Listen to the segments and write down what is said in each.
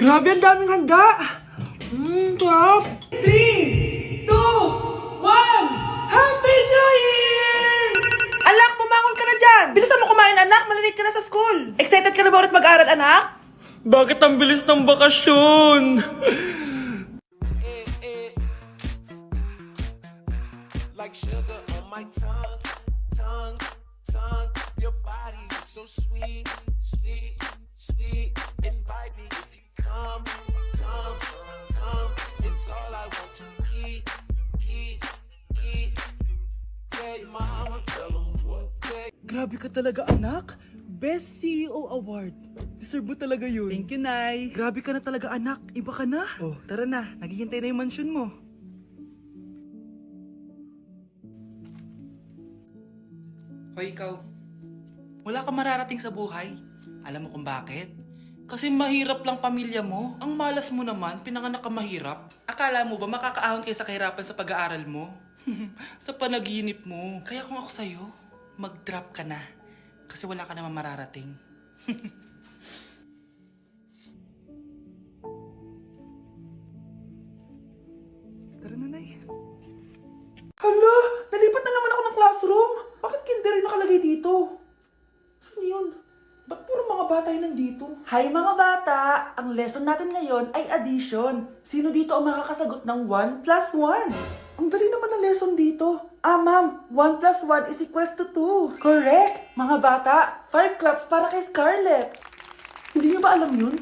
Grabe, ang daming handa! Top! 3, 2, 1! Happy New Year! Anak, bumangon ka na dyan! Bilisan mo kumain, anak! Malilate ka na sa school! Excited ka na ba ulit mag-aral, anak? Bakit ang bilis ng bakasyon? Like sugar on my tongue, tongue, tongue. Your body is so sweet, sweet, sweet. Invite me if you come, come, come. It's all I want to eat, eat, eat. Tell your mama, tell them what they. Grabe ka talaga, anak. Best CEO Award. Deserve mo talaga yun. Thank you, Nay. Grabe ka na talaga, anak. Iba ka na. Oh, tara na. Naghihintay na yung mansion mo. Hoy, ikaw. Wala ka mararating sa buhay. Alam mo kung bakit? Kasi mahirap lang pamilya mo. Ang malas mo naman, pinanganak ka mahirap. Akala mo ba makakaahon kayo sa kahirapan sa pag-aaral mo? Sa panaginip mo. Kaya kung ako sa'yo, mag-drop ka na. Kasi wala ka naman mararating. Tara na, Nay. Hala! Nalipat na naman ako ng classroom! Bakit kinder yung nakalagay dito? Saan yun? Ba't puro mga bata yun nandito? Hi mga bata! Ang lesson natin ngayon ay addition. Sino dito ang makakasagot ng 1 plus 1? Ang dali naman ng lesson dito. Ah, ma'am, 1 plus 1 is equals to 2. Correct! Mga bata, 5 claps para kay Scarlett. Hindi niyo ba alam yun?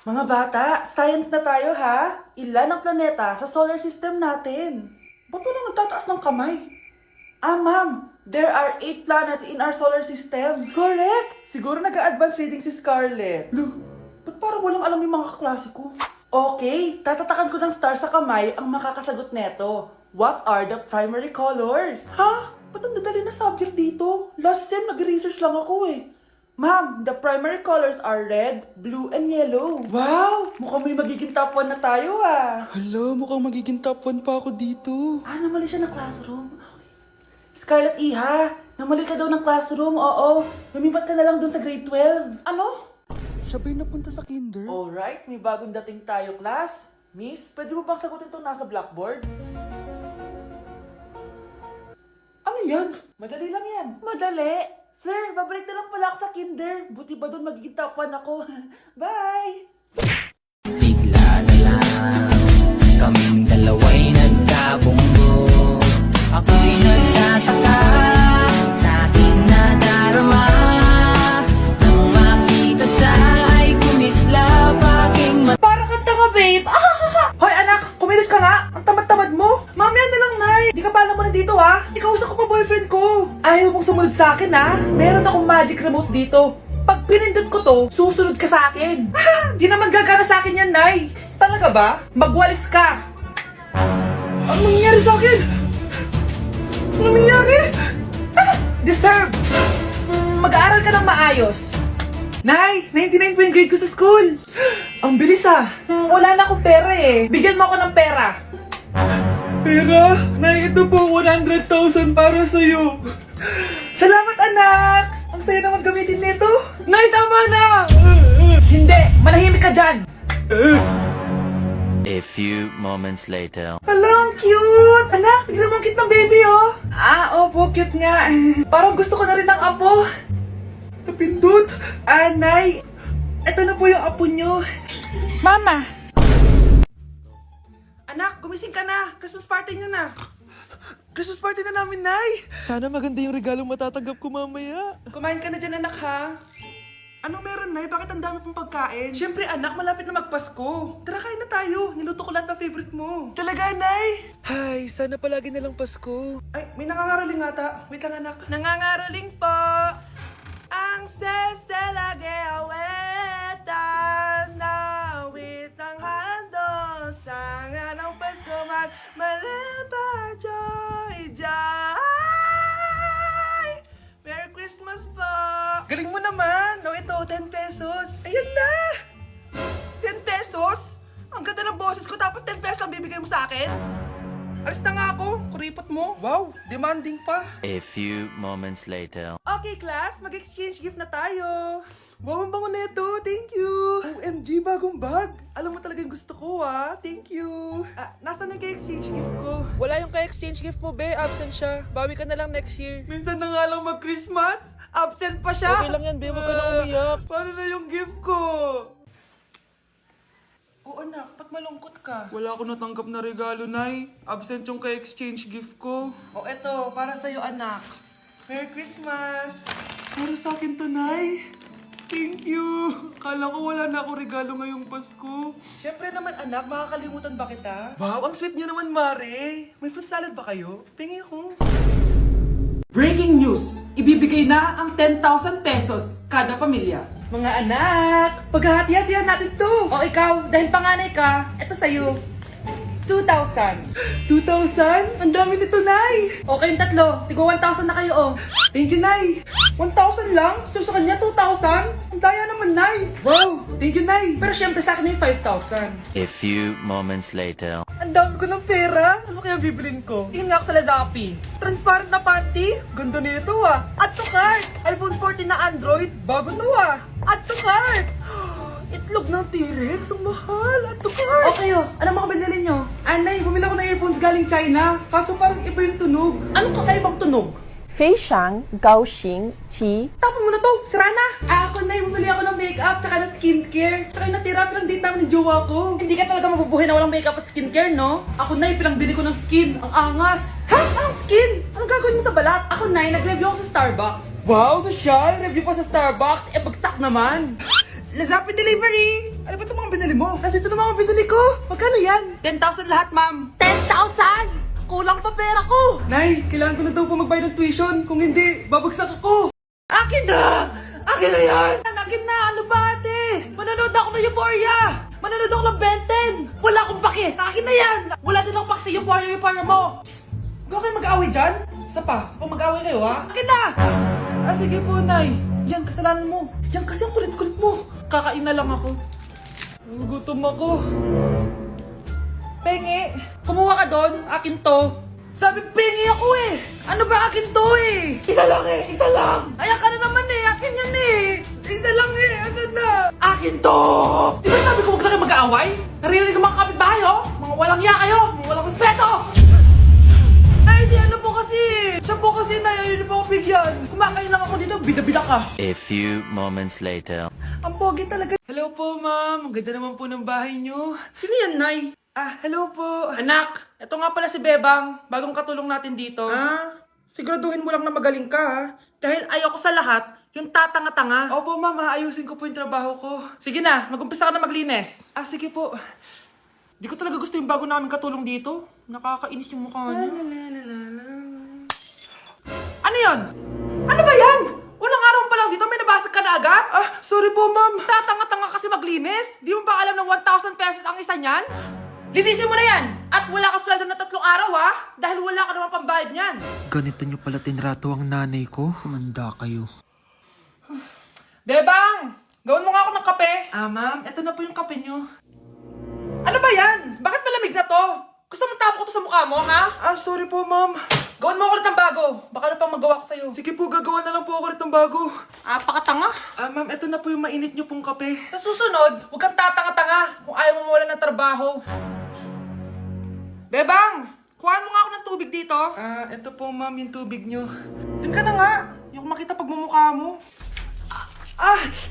Mga bata, science na tayo ha? Ilan ang planeta sa solar system natin? Ba't walang nagtataas ng kamay? Ah, ma'am, there are 8 planets in our solar system. Correct! Siguro nag-a-advance reading si Scarlett. Lo, ba't parang walang alam yung mga kaklase ko? Okay, tatatakan ko ng star sa kamay ang makakasagot neto. What are the primary colors? Ha? Ba't ang dadali na subject dito? Last sem, nag-research lang ako eh. Ma'am, the primary colors are red, blue, and yellow. Wow! Mukhang may magiging top 1 na tayo ah. Hala, mukhang magiging top 1 pa ako dito. Ah, namali siya ng classroom. Scarlett Iha, namali ka daw ng classroom, oo. Lumipat ka na lang dun sa grade 12. Ano? Siya ba'y napunta sa kinder? Alright, may bagong dating tayo, class. Miss, pwede mo bang sagutin itong nasa blackboard? Ano yan? Madali lang yan. Madali? Sir, babalik na lang pala ako sa kinder. Buti ba doon magiging top 1 ako? Bye! Bigla na lang kaming dalawa'y nagkabunggo. Ako'y nagtataka sa aking nadarama. Nang makita siya ay kumislap aking mata. Para kang tanga, babe! Hoy, anak! Kumilos ka nga! Ang tamad-tamad mo! Mamaya na lang, Nay! Di ka pala mo nandito, ha? Ikausap ko pa boyfriend ko! Ayaw mong sumunod sa akin, ha? Meron akong magic remote dito. Pag pinindot ko to, susunod ka sa akin. Di naman gagana sa akin yan, Nay. Talaga ba? Magwalis ka. Ano nangyayari sa akin? Ano nangyayari? Deserve. Mag-aaral ka ng maayos. Nay, 99 po yung grade ko sa school. Ang bilis ah. Wala na akong pera eh. Bigyan mo ako ng pera. Pera? Nay, ito po 100,000 para sa'yo. Salamat, anak! Ang saya naman gamitin nito. Nay, tama na! Hindi! Manahimik ka dyan! A few moments later. Hala, ang cute! Anak, tignan mo ang cute ng baby, oh! Ah, opo, cute nga. Parang gusto ko na rin ng apo. Napindot! Ah, Nay! Ito na po yung apo nyo. Mama! Anak, gumising ka na! Christmas party nyo na! Christmas party na namin, Nay! Sana maganda yung regalong matatanggap ko mamaya. Kumain ka na dyan, anak, ha? Anong meron, Nay? Bakit ang dami pong pagkain? Siyempre, anak, malapit na magpasko. Tara, kain na tayo. Niluto ko lahat ng favorite mo. Talaga, Nay? Hay, sana palagi na lang Pasko. Ay, may nangangaraling ata. Wait lang, anak. Nangangaraling po! Ang seselage awetan na awit ang handol sa nga ng Pasko magmalaba joy joy. Merry Christmas po! Galing mo naman! O ito, 10 pesos. Ayan na! 10 pesos? Ang ganda ng boses ko tapos 10 pesos lang bibigay mo sa akin? Alis na nga ako, kuripot mo. Wow, demanding pa. A few moments later. Okay, class, mag-exchange gift na tayo. Wow, ang bango neto. Thank you. OMG, bagong bag. Alam mo talagang gusto ko, ah. Thank you. Nasaan yung ka-exchange gift ko? Wala yung ka-exchange gift mo, be. Absent siya. Bawi ka na lang next year. Minsan na nga lang mag-Christmas. Absent pa siya. Okay lang yan, be. Huwag ka na umiyak. Paano na yung gift ko? Oo, anak. Ba't malungkot ka? Wala ako natanggap na regalo, Nay. Absent yung ka-exchange gift ko. O, eto. Para sa'yo, anak. Merry Christmas! Para sa akin to, Nay. Thank you! Kala ko wala na ako regalo ngayong Pasko. Siyempre naman, anak. Makakalimutan ba kita? Wow, ang sweet niyo naman, Mare. May fruit salad ba kayo? Pingi ko. Breaking news! Ibibigay na ang 10,000 pesos kada pamilya. Mga anak! Paghahati-hatihan natin to! O ikaw, dahil panganay ka, eto sa'yo. 2,000. 2,000? Ang dami nito, Nay! O kayong tatlo, tigo 1,000 na kayo, oh. Thank you, Nay! 1,000 lang? Gusto sa kanya 2,000? Ang daya naman, Nay! Wow! Thank you, Nay! Pero syempre sa akin yung 5,000. A few moments later. Ang dami ko ng pera! Ano kaya bibilin ko? Tingin nga ako sa Lazapi. Transparent na panty? Ganda nito ah! Add to cart! iPhone 14 na Android? Bago to ah! Add to cart! Itlog ng T-Rex? Ang mahal! Add to cart! O kayo, ano mga binili nyo? Anay, bumili ako ng earphones galing China. Kaso parang iba yung tunog. Anong kakaibang tunog? 非常高兴其 Tapon mo na to! Sira na! Ako na, bumili ako ng makeup tsaka ng skincare. Tsaka yung natira pa ng date namin ng jowa ko. Hindi ka talaga mabubuhay na walang makeup at skincare, no? Ako na, bili ko ng skin. Ang angas! Ha? Anong skin? Anong gagawin mo sa balat? Ako na, nag-review ako sa Starbucks. Wow, social! Review pa sa Starbucks. Bagsak naman! Lazapi Delivery! Ano ba itong mga binili mo? Nandito na mga binili ko! Magkano yan? 10,000 lahat, ma'am. 10,000? Kulang pa pera ko. Nay, kailangan ko na daw po magbayad ng tuition. Kung hindi, babagsak ako! Akin na! Akin na yan! Akin na! Ano ba, ate? Manonood ako ng Euphoria! Manonood ako ng Ben 10! Wala akong pake! Akin na yan! Wala din akong pake sa Euphoria mo! Huwag kayo mag-away dyan? Isa pa mag-away kayo, ha? Akin na! Sige po, Nay. Yan, kasalanan mo. Yan kasi ang kulit-kulit mo. Kakain na lang ako. Gutom ako. Pengi! Kumuha ka doon! Akin to! Sabi, pengi ako eh! Ano ba akin to eh? Isa lang eh! Isa lang! Ayan ka na naman eh! Akin yan eh! Isa lang eh! Asan na? Akin to! Di ba sabi ko huwag lang kayo mag-aaway? Naririnig ang mga kapitbahay, oh! Mga walang iya kayo! Mga walang respeto! Ay, si ano po kasi! Siya po kasi na ayaw niyo po ako bigyan! Kumakain lang ako dito, bida-bida ka! A few moments later. Ang pogi talaga! Hello po, ma'am! Ang ganda naman po ng bahay niyo! Sino yan, Nay? Hello po! Anak, ito nga pala si Bebang. Bagong katulong natin dito. Siguraduhin mo lang na magaling ka, ha? Dahil ayoko sa lahat, yung tatanga-tanga. Opo, ma'am, ayusin ko po yung trabaho ko. Sige na, mag-umpisa ka na maglinis. Sige po. Di ko talaga gusto yung bago namin katulong dito. Nakakainis yung mukha niya. Ano yun? Ano ba yan? Unang araw pa lang dito, may nabasag ka na agad? Sorry po, ma'am. Tatanga-tanga kasi maglinis? Di mo ba alam ng 1,000 pesos ang isa niyan? Linisin mo na yan! At wala ka sweldo na 3 araw, ha? Dahil wala ka naman pambayad niyan. Ganito nyo pala tinrato ang nanay ko. Humanda kayo. Bebang! Gawin mo nga ako ng kape. Ma'am, eto na po yung kape nyo. Ano ba yan? Bakit malamig na to? Gusto mo tapo ko to sa mukha mo, ha? Sorry po, ma'am. Gawin mo ulit ng bago. Baka ano pang magawa ko sa'yo. Sige po, gagawa na lang po ako ulit ng bago. Pakatanga. Ma'am, eto na po yung mainit nyo pong kape. Sa susunod, huwag kang tatanga-tanga kung ayaw mo mawala ng trabaho. Bebang! Kuhaan mo nga ako ng tubig dito. Eto po, ma'am, yung tubig nyo. Doon ka na nga. Yung makita pagmumukha mo.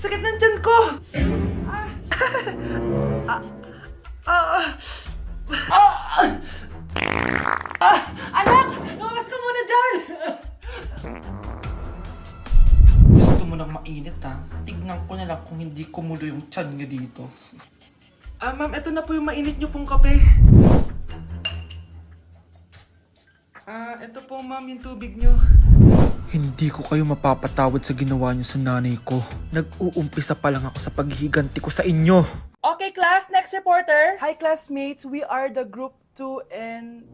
Sakit ng tiyan ko! Anak! Lumabas ka muna dyan! Gusto mo nang mainit, ha? Tignan ko na lang kung hindi kumulo yung tiyan nyo dito. Ma'am, eto na po yung mainit nyo pong kape. Eto po, ma'am, yung tubig nyo. Hindi ko kayo mapapatawad sa ginawa nyo sa nanay ko. Nag-uumpisa pa lang ako sa paghihiganti ko sa inyo. Okay, class. Next reporter. Hi, classmates. We are the group 2 and...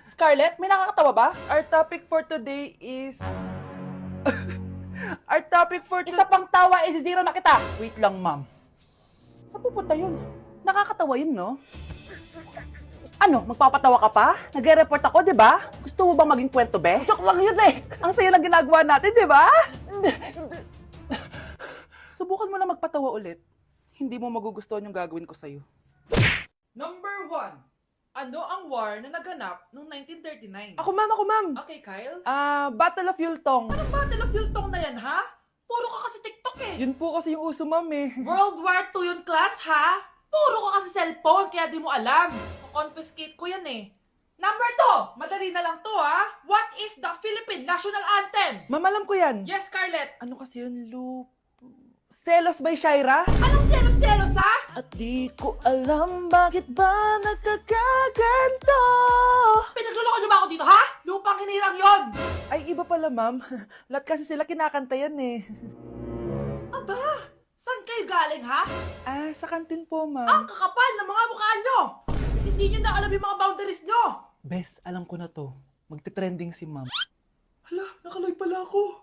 Scarlett, may nakakatawa ba? Our topic for today is... Isa pang tawa, isi-zero na kita. Wait lang, ma'am. Saan pupunta yun? Nakakatawa yun, no? Ano, magpapatawa ka pa? Nagre-report ako, di ba? Gusto mo bang maging kwento, be? Joke lang yun eh. Ang sayo lang ginagawa natin, di ba? subukan mo na magpatawa ulit. Hindi mo magugustuhan yung gagawin ko sa'yo. Number 1. Ano ang war na naganap noong 1939? Ako ma'am. Okay, Kyle? Battle of Yultong. Anong Battle of Yultong na yan, ha? Puro ka kasi TikTok eh. Yun po kasi yung uso, ma'am eh. World War II yun, class, ha? Puro ka kasi cellphone, kaya di mo alam. Confiscate ko yan eh. Number 2, madali na lang to, ha? What is the Philippine National Anthem? Ma'am, alam ko yan. Yes, Scarlett. Ano kasi yun, Selos by Shaira? Anong selos, ha? At di ko alam bakit ba nagkakaganto. Pinagluloko niyo ba ako dito, ha? Lupang hinirang yon. Ay, iba pala, ma'am. Lahat kasi sila kinakanta yan eh. Aba, saan kayo galing, ha? Sa kantin po, ma'am. Ang kakapal ng mga mukha nyo! Hindi nyo na alam yung mga boundaries nyo! Bes, alam ko na to. Magte-trending si ma'am. Hala, nakaloy pala ako.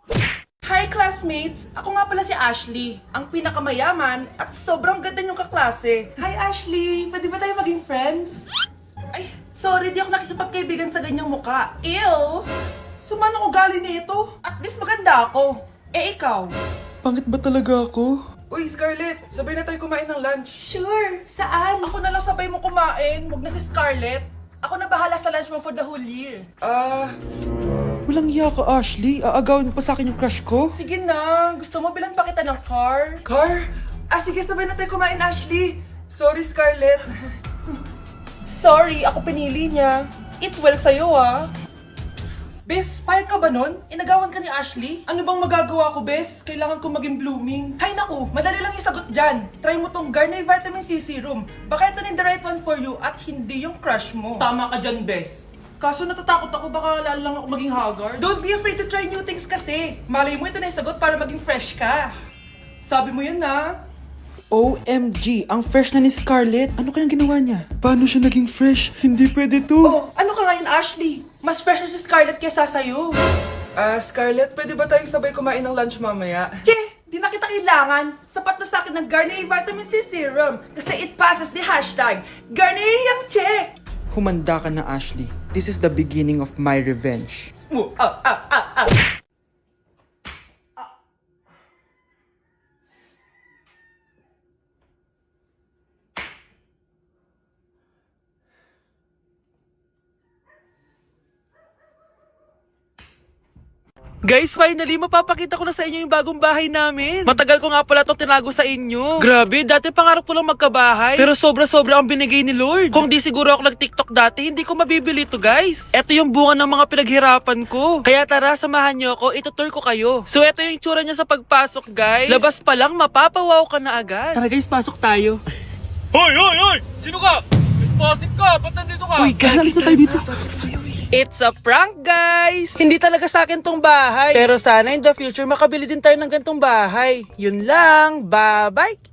Hi classmates! Ako nga pala si Ashley, ang pinakamayaman at sobrang ganda niyong kaklase. Hi Ashley! Pwede ba tayo maging friends? Ay, sorry, di ako nakikipagkaibigan sa ganyang muka. Ew! Sumanong ugali na ito. At least maganda ako. Eh ikaw? Pangit ba talaga ako? Uy, Scarlett! Sabay na tayo kumain ng lunch. Sure! Saan? Ako na lang sabay mo kumain. Huwag na si Scarlett. Ako na bahala sa lunch mo for the whole year. Walang iya ka, Ashley. Aagawin mo pa sa akin yung crush ko. Sige na. Gusto mo bilan pa kita ng car? Car? Sige, sabay na tayo kumain, Ashley. Sorry, Scarlett. Sorry, ako pinili niya. Eat well sa'yo, ah. Bes, payag ka ba nun? Inagawan ka ni Ashley? Ano bang magagawa ko, Bes? Kailangan ko maging blooming. Hay naku, madali lang yung sagot dyan. Try mo tong Garnier Vitamin C Serum. Baka ito na the right one for you at hindi yung crush mo. Tama ka dyan, Bes. Kaso natatakot ako, baka lalo lang ako maging haggard. Don't be afraid to try new things kasi. Malay mo ito na yung sagot para maging fresh ka. Sabi mo yun na. OMG, ang fresh na ni Scarlett. Ano kayang ginawa niya? Paano siya naging fresh? Hindi pwede to. Oh, ano ka ngayon, Ashley? Mas fresh na si Scarlett kesa sa'yo. Scarlett, pwede ba tayong sabay kumain ng lunch mamaya? Che, di na kita kailangan. Sapat na sa akin ng Garnier Vitamin C Serum. Kasi it passes the hashtag Garnier yang che. Humanda ka na, Ashley. This is the beginning of my revenge. Guys, finally, mapapakita ko na sa inyo yung bagong bahay namin. Matagal ko nga pala itong tinago sa inyo. Grabe, dati pangarap ko lang magkabahay. Pero sobra-sobra ang binigay ni Lord. Kung di siguro ako nag-TikTok dati, hindi ko mabibili ito, guys. Ito yung bunga ng mga pinaghirapan ko. Kaya tara, samahan nyo ako, itutur ko kayo. So, ito yung itsura niya sa pagpasok, guys. Labas pa lang, mapapawaw ka na agad. Tara guys, pasok tayo. Hoy! Sino ka? Responsive ka! Ba't nandito ka? Uy, gagi tayo dito. It's a prank, guys! Hindi talaga sa akin tong bahay. Pero sana in the future makabili din tayo ng gantong bahay. Yun lang. Bye-bye!